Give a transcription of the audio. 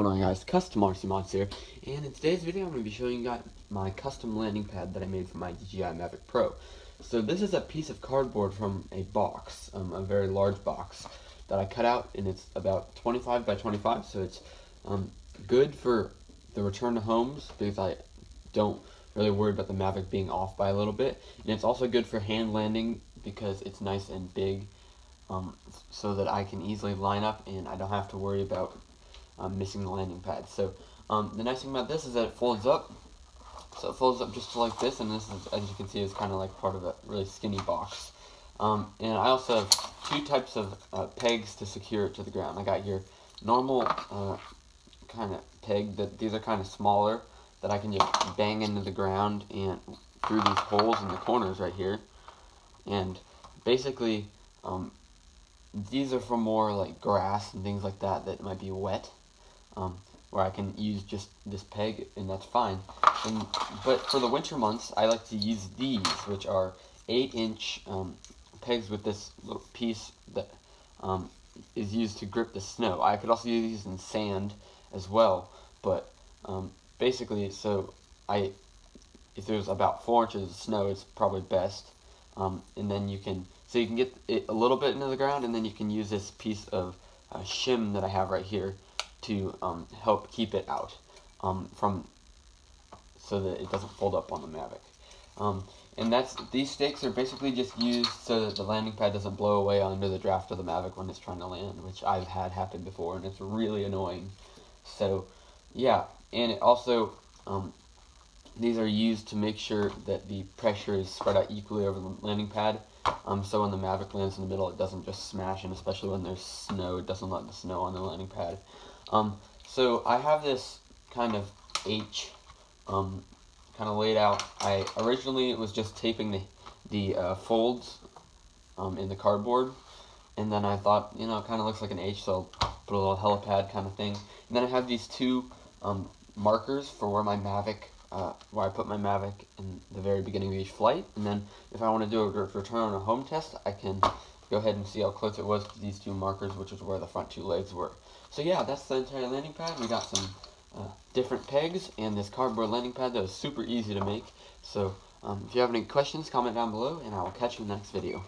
going on, guys? CustomRCMods here, and in today's video I'm going to be showing you guys my custom landing pad that I made for my DJI Mavic Pro. So this is a piece of cardboard from a box, a very large box that I cut out, and it's about 25 by 25, so it's good for the return to homes because I don't really worry about the Mavic being off by a little bit, and it's also good for hand landing because it's nice and big, so that I can easily line up and I don't have to worry about missing the landing pad. So the nice thing about this is that it folds up. So it folds up just like this, and this is, as you can see, is kind of like part of a really skinny box. And I also have two types of pegs to secure it to the ground. I got your normal kind of peg, that these are kind of smaller, that I can just bang into the ground and through these holes in the corners right here. And basically, these are for more like grass and things like that that might be wet, where I can use just this peg and that's fine. But for the winter months, I like to use these, which are 8-inch pegs with this little piece that is used to grip the snow. I could also use these in sand as well, but basically, so if there's about 4 inches of snow, it's probably best. And then you can get it a little bit into the ground, and then you can use this piece of shim that I have right here to help keep it out so that it doesn't fold up on the Mavic. And these stakes are basically just used so that the landing pad doesn't blow away under the draft of the Mavic when it's trying to land, which I've had happen before, and it's really annoying. So yeah, and it also these are used to make sure that the pressure is spread out equally over the landing pad, so when the Mavic lands in the middle, it doesn't just smash, and especially when there's snow, it doesn't let the snow on the landing pad. So I have this kind of H kind of laid out. I originally was just taping the folds in the cardboard, and then I thought, you know, it kind of looks like an H, so I'll put a little helipad kind of thing. And then I have these two markers for where my Mavic, where I put my Mavic in the very beginning of each flight, and then if I want to do a return on a home test, I can go ahead and see how close it was to these two markers, which is where the front two legs were. So yeah, that's the entire landing pad. We got some different pegs and this cardboard landing pad that was super easy to make. So if you have any questions, comment down below, and I will catch you in the next video.